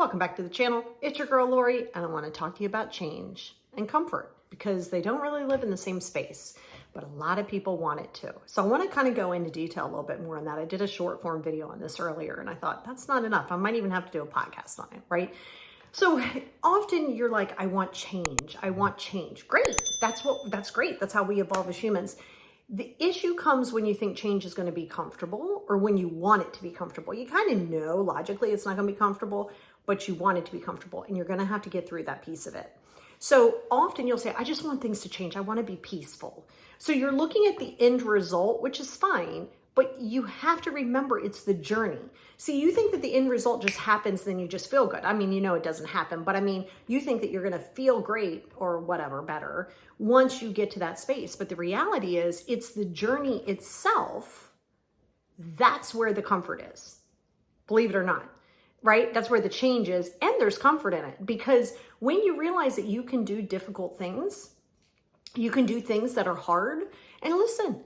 welcome back to the channel. It's your girl Lori, and I want to talk to you about change and comfort because they don't really live in the same space, but a lot of people want it to. So I want to kind of go into detail a little bit more on that. I did a short form video on this earlier, and I thought that's not enough. I might even have to do a podcast on it, right? So often you're like, I want change. I want change. Great. That's great. That's how we evolve as humans. The issue comes when you think change is going to be comfortable or when you want it to be comfortable. You kind of know logically it's not going to be comfortable, but you want it to be comfortable and you're going to have to get through that piece of it. So often you'll say, I just want things to change. I want to be peaceful. So you're looking at the end result, which is fine, but you have to remember it's the journey. See, you think that the end result just happens, then you just feel good. I mean, you know it doesn't happen, but I mean, you think that you're going to feel great or whatever better once you get to that space. But the reality is it's the journey itself. That's where the comfort is, believe it or not, right? That's where the change is. And there's comfort in it because when you realize that you can do difficult things, you can do things that are hard. And listen,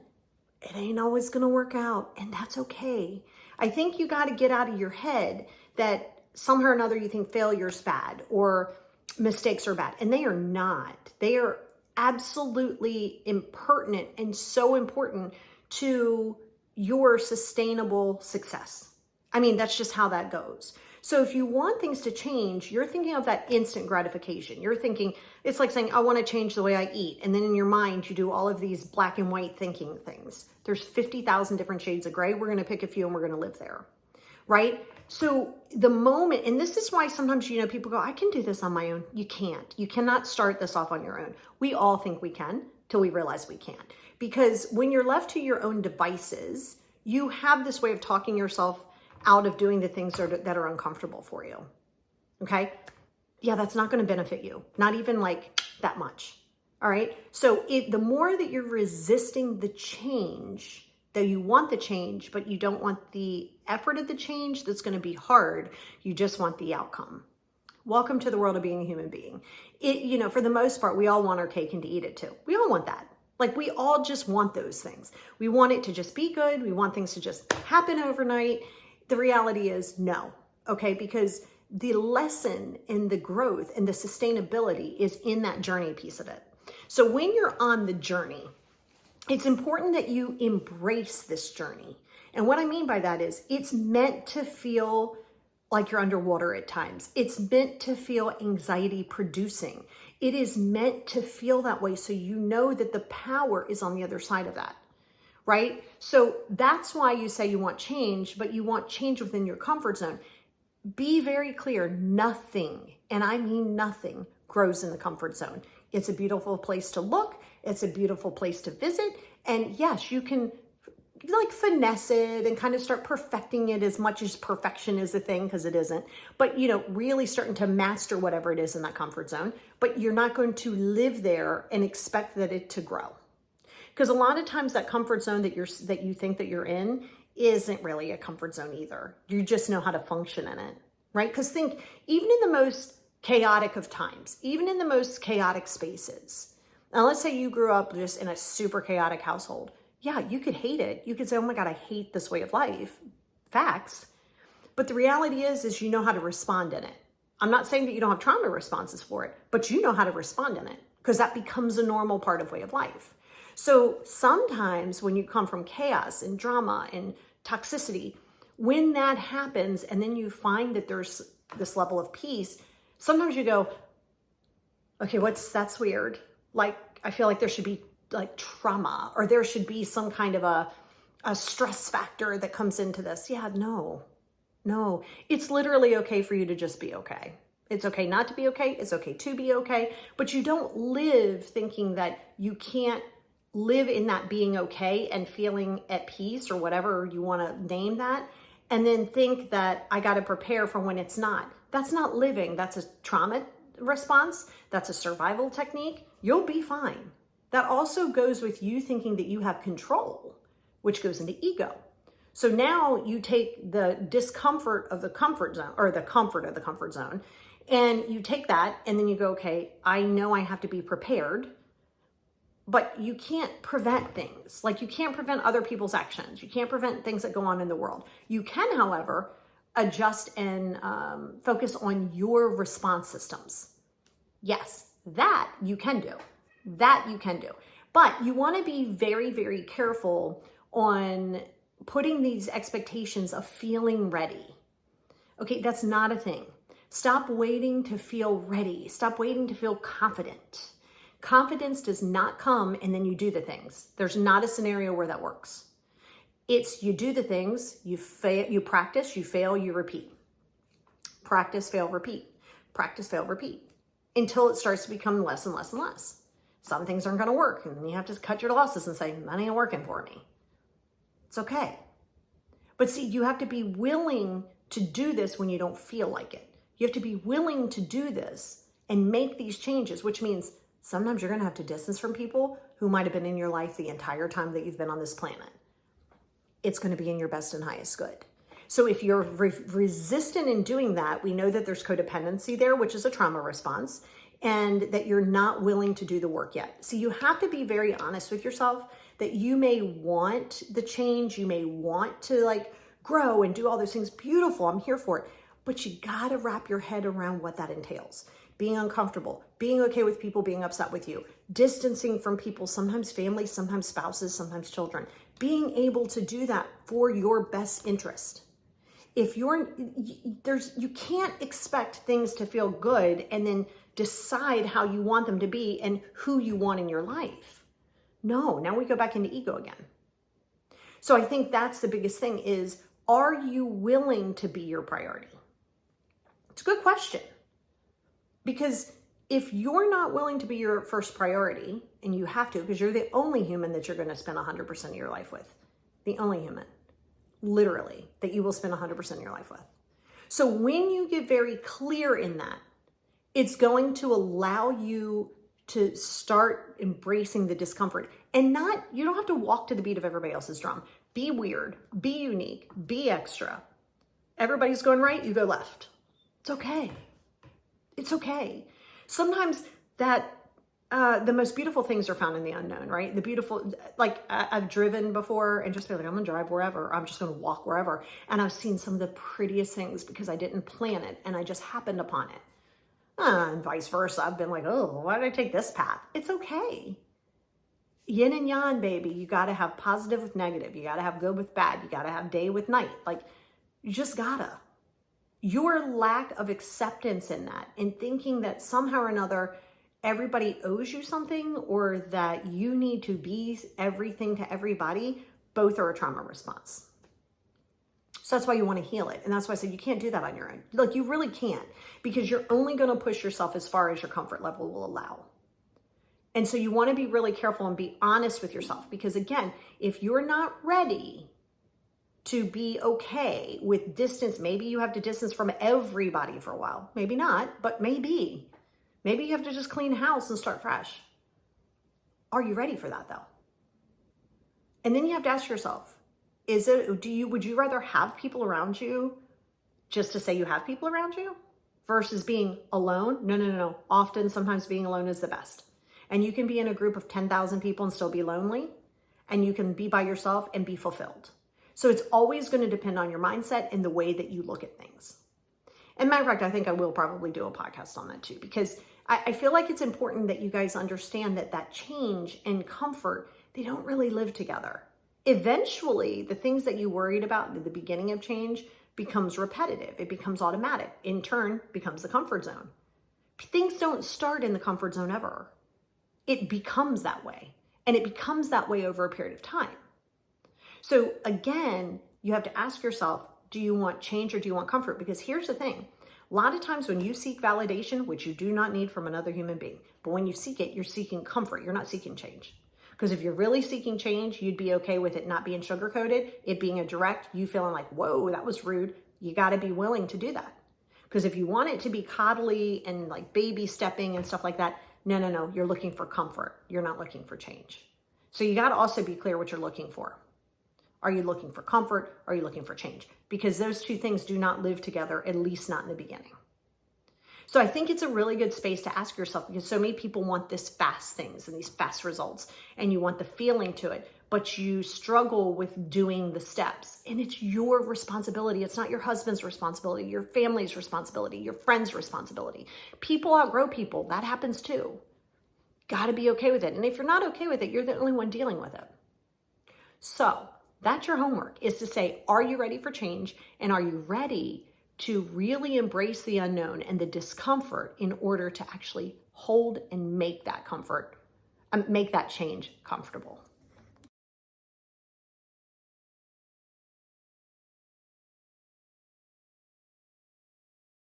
it ain't always going to work out, and that's okay. I think you got to get out of your head that somehow or another you think failure's bad or mistakes are bad, and they are not. They are absolutely impertinent and so important to your sustainable success. I mean, that's just how that goes. So if you want things to change, you're thinking of that instant gratification. You're thinking, it's like saying, I want to change the way I eat. And then in your mind, you do all of these black and white thinking things. There's 50,000 different shades of gray. We're going to pick a few and we're going to live there, right? So the moment, and this is why sometimes, people go, I can do this on my own. You can't. You cannot start this off on your own. We all think we can till we realize we can't. Because when you're left to your own devices, you have this way of talking yourself out of doing the things that are uncomfortable for you. Okay? Yeah, that's not going to benefit you. Not even like that much. All right? So the more that you're resisting the change, though you want the change, but you don't want the effort of the change that's going to be hard, you just want the outcome. Welcome to the world of being a human being. For the most part, we all want our cake and to eat it too. We all want that. Like we all just want those things. We want it to just be good. We want things to just happen overnight. The reality is no, okay? Because the lesson and the growth and the sustainability is in that journey piece of it. So when you're on the journey, it's important that you embrace this journey. And what I mean by that is it's meant to feel like you're underwater at times. It's meant to feel anxiety producing. It is meant to feel that way so you know that the power is on the other side of that. Right? So that's why you say you want change, but you want change within your comfort zone. Be very clear, nothing, and I mean nothing, grows in the comfort zone. It's a beautiful place to look. It's a beautiful place to visit. And yes, you can like finesse it and kind of start perfecting it as much as perfection is a thing, because it isn't. But, really starting to master whatever it is in that comfort zone. But you're not going to live there and expect that it to grow. Because a lot of times that comfort zone that you think that you're in isn't really a comfort zone either. You just know how to function in it, right? Because think, even in the most chaotic of times, even in the most chaotic spaces, now let's say you grew up just in a super chaotic household. Yeah, you could hate it. You could say, oh my God, I hate this way of life. Facts. But the reality is you know how to respond in it. I'm not saying that you don't have trauma responses for it, but you know how to respond in it because that becomes a normal part of way of life. So sometimes when you come from chaos and drama and toxicity, when that happens and then you find that there's this level of peace, sometimes you go, okay, that's weird. Like, I feel like there should be like trauma or there should be some kind of a stress factor that comes into this. Yeah, no. It's literally okay for you to just be okay. It's okay not to be okay. It's okay to be okay. But you don't live thinking that you can't live in that being okay and feeling at peace or whatever you want to name that, and then think that I got to prepare for when it's not. That's not living. That's a trauma response. That's a survival technique. You'll be fine. That also goes with you thinking that you have control, which goes into ego. So now you take the discomfort of the comfort zone or the comfort of the comfort zone, and you take that and then you go, okay, I know I have to be prepared. But you can't prevent things. Like you can't prevent other people's actions. You can't prevent things that go on in the world. You can, however, adjust and focus on your response systems. Yes, that you can do. That you can do. But you want to be very, very careful on putting these expectations of feeling ready. Okay, that's not a thing. Stop waiting to feel ready. Stop waiting to feel confident. Confidence does not come and then you do the things. There's not a scenario where that works. It's you do the things, you fail, you practice, you fail, you repeat. Practice, fail, repeat. Practice, fail, repeat. Until it starts to become less and less and less. Some things aren't going to work, and then you have to cut your losses and say, that ain't working for me. It's okay. But see, you have to be willing to do this when you don't feel like it. You have to be willing to do this and make these changes, which means sometimes you're going to have to distance from people who might have been in your life the entire time that you've been on this planet. It's going to be in your best and highest good. So if you're resistant in doing that, we know that there's codependency there, which is a trauma response, and that you're not willing to do the work yet. So you have to be very honest with yourself that you may want the change, you may want to like grow and do all those things. Beautiful, I'm here for it. But you got to wrap your head around what that entails. Being uncomfortable, being okay with people being upset with you, distancing from people, sometimes family, sometimes spouses, sometimes children. Being able to do that for your best interest. If you can't expect things to feel good and then decide how you want them to be and who you want in your life. No, now we go back into ego again. So I think that's the biggest thing is, are you willing to be your priority? It's a good question. Because if you're not willing to be your first priority, and you have to, because you're the only human that you're going to spend 100% of your life with, the only human, literally, that you will spend 100% of your life with. So when you get very clear in that, it's going to allow you to start embracing the discomfort and you don't have to walk to the beat of everybody else's drum. Be weird, be unique, be extra. Everybody's going right, you go left. It's okay. It's okay. Sometimes the most beautiful things are found in the unknown, right? The beautiful, like I've driven before and just be like, I'm gonna drive wherever. I'm just gonna walk wherever. And I've seen some of the prettiest things because I didn't plan it and I just happened upon it. And vice versa. I've been like, oh, why did I take this path? It's okay. Yin and yang, baby. You gotta have positive with negative. You gotta have good with bad. You gotta have day with night. Like, you just gotta. Your lack of acceptance in that and thinking that somehow or another everybody owes you something or that you need to be everything to everybody, both are a trauma response. So that's why you want to heal it. And that's why I said you can't do that on your own. Like, you really can't, because you're only going to push yourself as far as your comfort level will allow. And so you want to be really careful and be honest with yourself, because again, if you're not ready to be okay with distance, maybe you have to distance from everybody for a while. Maybe not, but maybe. Maybe you have to just clean house and start fresh. Are you ready for that though? And then you have to ask yourself, would you rather have people around you just to say you have people around you versus being alone? No. Often, sometimes being alone is the best. And you can be in a group of 10,000 people and still be lonely, and you can be by yourself and be fulfilled. So it's always going to depend on your mindset and the way that you look at things. And matter of fact, I think I will probably do a podcast on that too, because I feel like it's important that you guys understand that change and comfort, they don't really live together. Eventually, the things that you worried about at the beginning of change becomes repetitive. It becomes automatic. In turn, becomes the comfort zone. Things don't start in the comfort zone ever. It becomes that way. And it becomes that way over a period of time. So again, you have to ask yourself, do you want change or do you want comfort? Because here's the thing. A lot of times when you seek validation, which you do not need from another human being, but when you seek it, you're seeking comfort. You're not seeking change. Because if you're really seeking change, you'd be okay with it not being sugar-coated, it being a direct, you feeling like, whoa, that was rude. You got to be willing to do that. Because if you want it to be coddly and like baby stepping and stuff like that, no, you're looking for comfort. You're not looking for change. So you got to also be clear what you're looking for. Are you looking for comfort? Are you looking for change? Because those two things do not live together, at least not in the beginning. So I think it's a really good space to ask yourself, because so many people want this fast things and these fast results, and you want the feeling to it. but you struggle with doing the steps. And it's your responsibility. It's not your husband's responsibility, your family's responsibility, your friend's responsibility. People outgrow people. That happens too. Got to be okay with it. And if you're not okay with it, you're the only one dealing with it. So that's your homework, is to say, are you ready for change? And are you ready to really embrace the unknown and the discomfort in order to actually hold and make that change comfortable?